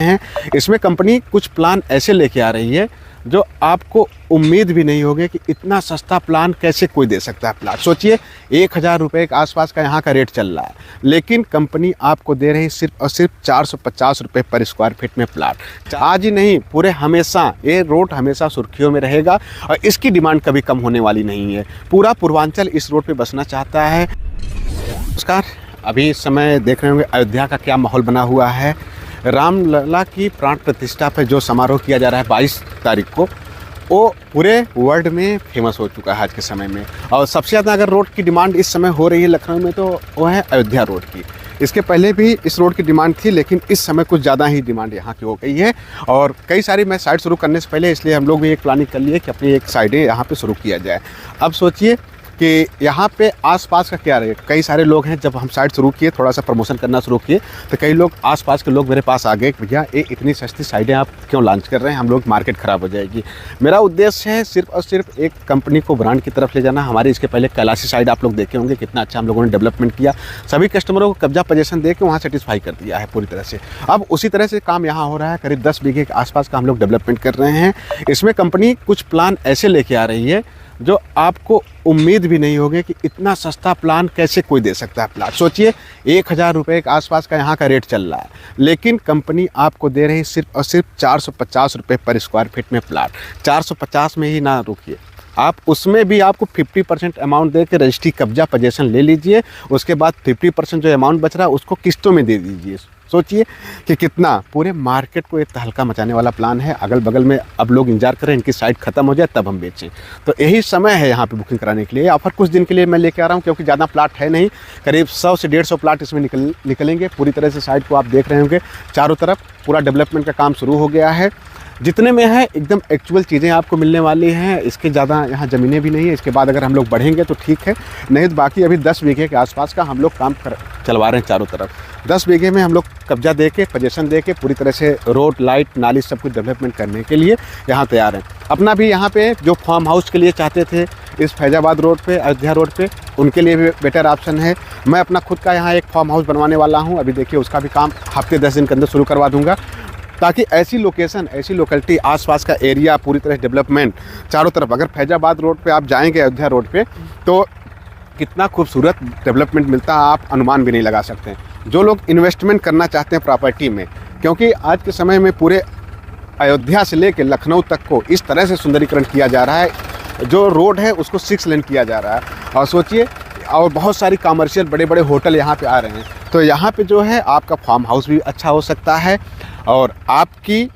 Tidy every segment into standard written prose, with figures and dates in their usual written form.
हैं। इसमें कंपनी कुछ प्लान ऐसे लेके आ रही है जो आपको उम्मीद भी नहीं होगी कि इतना सस्ता प्लान कैसे कोई दे सकता है। प्लान सोचिए 1000 रुपये के आसपास का यहाँ का रेट चल रहा है, लेकिन कंपनी आपको दे रही सिर्फ और सिर्फ 450 रुपये पर स्क्वायर फीट में प्लाट। आज ही नहीं, पूरे हमेशा ये रोड हमेशा सुर्खियों में रहेगा और इसकी डिमांड कभी कम होने वाली नहीं है। पूरा पूर्वांचल इस रोड पर बसना चाहता है। नमस्कार, अभी इस समय देख रहे होंगे अयोध्या का क्या माहौल बना हुआ है। रामलला की प्राण प्रतिष्ठा पर जो समारोह किया जा रहा है 22 तारीख को, वो पूरे वर्ल्ड में फेमस हो चुका है आज के समय में। और सबसे ज़्यादा अगर रोड की डिमांड इस समय हो रही है लखनऊ में तो वो है अयोध्या रोड की। इसके पहले भी इस रोड की डिमांड थी, लेकिन इस समय कुछ ज़्यादा ही डिमांड यहाँ की हो गई है। और कई सारी मैं साइड शुरू करने से पहले इसलिए हम लोग भी एक प्लानिंग कर लिए कि अपनी एक साइडें यहाँ पे शुरू किया जाए। अब सोचिए कि यहाँ पे आसपास का क्या रहे। कई सारे लोग हैं, जब हम साइट शुरू किए, थोड़ा सा प्रमोशन करना शुरू किए, तो कई लोग आसपास के लोग मेरे पास आ गए कि भैया ये इतनी सस्ती साइडें आप क्यों लॉन्च कर रहे हैं, हम लोग मार्केट ख़राब हो जाएगी। मेरा उद्देश्य है सिर्फ और सिर्फ एक कंपनी को ब्रांड की तरफ ले जाना। हमारे इसके पहले कैलाशी साइड आप लोग देखे होंगे, कितना अच्छा हम लोगों ने डेवलपमेंट किया, सभी कस्टमरों को कब्जा पोजीशन दे के वहाँ सेटिस्फाई कर दिया है पूरी तरह से। अब उसी तरह से काम यहाँ हो रहा है। करीब 10 बीघे के आसपास का हम लोग डेवलपमेंट कर रहे हैं। इसमें कंपनी कुछ प्लान ऐसे लेके आ रही है जो आपको उम्मीद भी नहीं होगी कि इतना सस्ता प्लान कैसे कोई दे सकता है। प्लाट सोचिए 1000 रुपये के आसपास का यहाँ का रेट चल रहा है, लेकिन कंपनी आपको दे रही सिर्फ और सिर्फ 450 रुपये पर स्क्वायर फीट में प्लाट। 450 में ही ना रुकिए, आप उसमें भी आपको 50% अमाउंट दे के रजिस्ट्री कब्जा पोजीशन ले लीजिए। उसके बाद 50% जो अमाउंट बच रहा है उसको किस्तों में दे दीजिए। सोचिए कि कितना पूरे मार्केट को एक तहलका मचाने वाला प्लान है। अगल बगल में अब लोग इंतजार करें इनकी साइट ख़त्म हो जाए तब हम बेचें, तो यही समय है यहाँ पे बुकिंग कराने के लिए। ऑफर कुछ दिन के लिए मैं लेके आ रहा हूँ, क्योंकि ज़्यादा प्लाट है नहीं, करीब 100 से 150 प्लाट इसमें निकलेंगे। पूरी तरह से साइट को आप देख रहे होंगे, चारों तरफ पूरा डेवलपमेंट का काम शुरू हो गया है। जितने में है एकदम एक्चुअल चीज़ें आपको मिलने वाली हैं। इसके ज़्यादा यहाँ ज़मीनें भी नहीं है। इसके बाद अगर हम लोग बढ़ेंगे तो ठीक है, नहीं तो बाकी अभी 10 बीघे के आसपास का हम लोग काम चलवा रहे हैं चारों तरफ। 10 बीघे में हम लोग कब्जा दे के पोजीशन दे के पूरी तरह से रोड, लाइट, नाली सब कुछ डेवलपमेंट करने के लिए यहाँ तैयार हैं। अपना भी यहाँ पे जो फार्म हाउस के लिए चाहते थे इस फैजाबाद रोड पे, अयोध्या रोड पे, उनके लिए भी बेटर ऑप्शन है। मैं अपना खुद का यहाँ एक फार्म हाउस बनवाने वाला हूँ। अभी देखिए उसका भी काम हफ्ते 10 दिन के अंदर शुरू करवा दूँगा, ताकि ऐसी लोकेशन, ऐसी लोकेलिटी, आसपास का एरिया पूरी तरह डेवलपमेंट चारों तरफ। अगर फैजाबाद रोड पे आप जाएंगे अयोध्या रोड पे तो कितना खूबसूरत डेवलपमेंट मिलता है, आप अनुमान भी नहीं लगा सकते हैं। जो लोग इन्वेस्टमेंट करना चाहते हैं प्रॉपर्टी में, क्योंकि आज के समय में पूरे अयोध्या से लेकर लखनऊ तक को इस तरह से सुंदरीकरण किया जा रहा है, जो रोड है उसको 6 लेन किया जा रहा है। और सोचिए, और बहुत सारी कमर्शियल बड़े बड़े होटल यहाँ पे आ रहे हैं, तो यहाँ पे जो है आपका फार्म हाउस भी अच्छा हो सकता है। और आपकी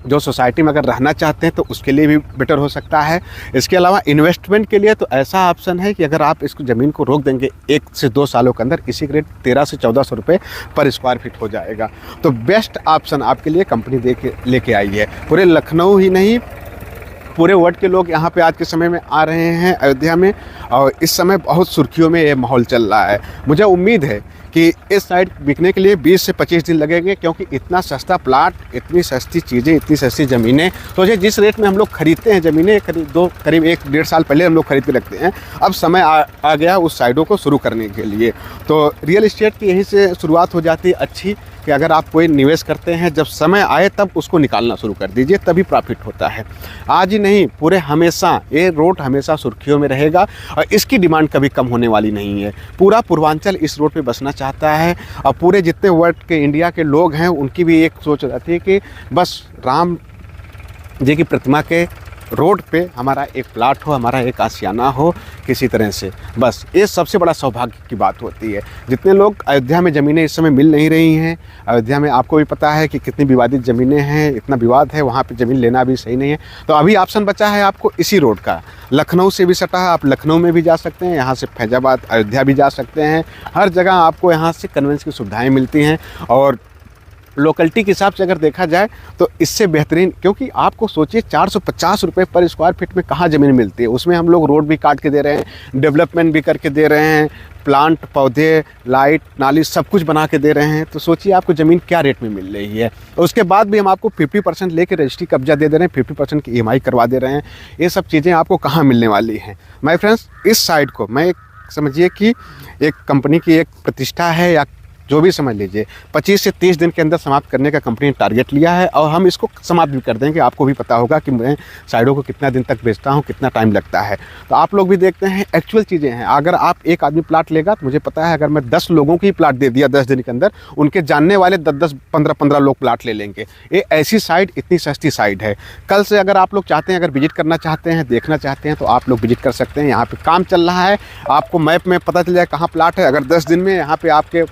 जो सोसाइटी में अगर रहना चाहते हैं तो उसके लिए भी बेटर हो सकता है। इसके अलावा इन्वेस्टमेंट के लिए तो ऐसा ऑप्शन है कि अगर आप इसको ज़मीन को रोक देंगे 1 से 2 सालों के अंदर, इसी का रेट 1300 से 1400 रुपये पर स्क्वायर फीट हो जाएगा। तो बेस्ट ऑप्शन आपके लिए कंपनी लेके आई है। पूरे लखनऊ ही नहीं, पूरे वर्ल्ड के लोग यहाँ पे आज के समय में आ रहे हैं अयोध्या में, और इस समय बहुत सुर्खियों में ये माहौल चल रहा है। मुझे उम्मीद है कि इस साइड बिकने के लिए 20 से 25 दिन लगेंगे, क्योंकि इतना सस्ता प्लाट, इतनी सस्ती चीज़ें, इतनी सस्ती ज़मीनें। तो ये जिस रेट में हम लोग खरीदते हैं ज़मीनें, करीब 1-1.5 साल पहले हम लोग खरीद के रखते हैं, अब समय आ गया उस साइडों को शुरू करने के लिए। तो रियल इस्टेट की यहीं से शुरुआत हो जाती है अच्छी, कि अगर आप कोई निवेश करते हैं, जब समय आए तब उसको निकालना शुरू कर दीजिए, तभी प्रॉफिट होता है। आज ही नहीं, पूरे हमेशा ये रोड हमेशा सुर्खियों में रहेगा और इसकी डिमांड कभी कम होने वाली नहीं है। पूरा पूर्वांचल इस रोड पे बसना चाहता है, और पूरे जितने वर्ल्ड के, इंडिया के लोग हैं, उनकी भी एक सोच रहती है कि बस राम जी की प्रतिमा के रोड पे हमारा एक प्लाट हो, हमारा एक आशियाना हो किसी तरह से। बस ये सबसे बड़ा सौभाग्य की बात होती है। जितने लोग अयोध्या में ज़मीनें इस समय मिल नहीं रही हैं, अयोध्या में आपको भी पता है कि कितनी विवादित ज़मीनें हैं, इतना विवाद है, वहाँ पे ज़मीन लेना भी सही नहीं है। तो अभी ऑप्शन बचा है आपको इसी रोड का। लखनऊ से भी सटा है, आप लखनऊ में भी जा सकते हैं, यहाँ से फैजाबाद, अयोध्या भी जा सकते हैं। हर जगह आपको यहाँ से कन्वेंस की सुविधाएँ मिलती हैं। और लोकेलिटी के हिसाब से अगर देखा जाए तो इससे बेहतरीन, क्योंकि आपको सोचिए 450 रुपये पर स्क्वायर फीट में कहाँ ज़मीन मिलती है। उसमें हम लोग रोड भी काट के दे रहे हैं, डेवलपमेंट भी करके दे रहे हैं, प्लांट, पौधे, लाइट, नाली सब कुछ बना के दे रहे हैं। तो सोचिए आपको ज़मीन क्या रेट में मिल रही है। उसके बाद भी हम आपको 50% लेके रजिस्ट्री कब्जा दे रहे हैं, 50% की EMI करवा दे रहे हैं। ये सब चीज़ें आपको कहाँ मिलने वाली हैं माय फ्रेंड्स। इस साइड को मैं समझिए कि एक कंपनी की एक प्रतिष्ठा है, या जो भी समझ लीजिए 25 से 30 दिन के अंदर समाप्त करने का कंपनी ने टारगेट लिया है, और हम इसको समाप्त भी कर देंगे। आपको भी पता होगा कि मैं साइडों को कितना दिन तक बेचता हूँ, कितना टाइम लगता है। तो आप लोग भी देखते हैं, एक्चुअल चीज़ें हैं। अगर आप एक आदमी प्लाट लेगा तो मुझे पता है अगर मैं 10 लोगों की प्लाट दे दिया 10 दिन के अंदर, उनके जानने वाले 10-10, 15-15 लोग प्लाट ले लेंगे। ये ऐसी साइट, इतनी सस्ती साइट है। कल से अगर आप लोग चाहते हैं, अगर विजिट करना चाहते हैं, देखना चाहते हैं, तो आप लोग विजिट कर सकते हैं। यहाँ पे काम चल रहा है, आपको मैप में पता चल जाए कहाँ प्लाट है। अगर 10 दिन में यहाँ पे आपके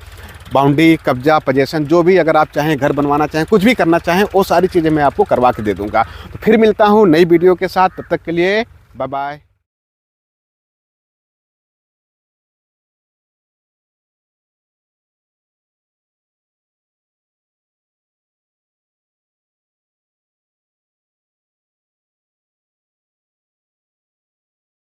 बाउंड्री, कब्जा, पोजेसन, जो भी अगर आप चाहें, घर बनवाना चाहें, कुछ भी करना चाहें, वो सारी चीज़ें मैं आपको करवा के दे दूँगा। तो फिर मिलता हूँ नई वीडियो के साथ, तब तक के लिए बाय बाय।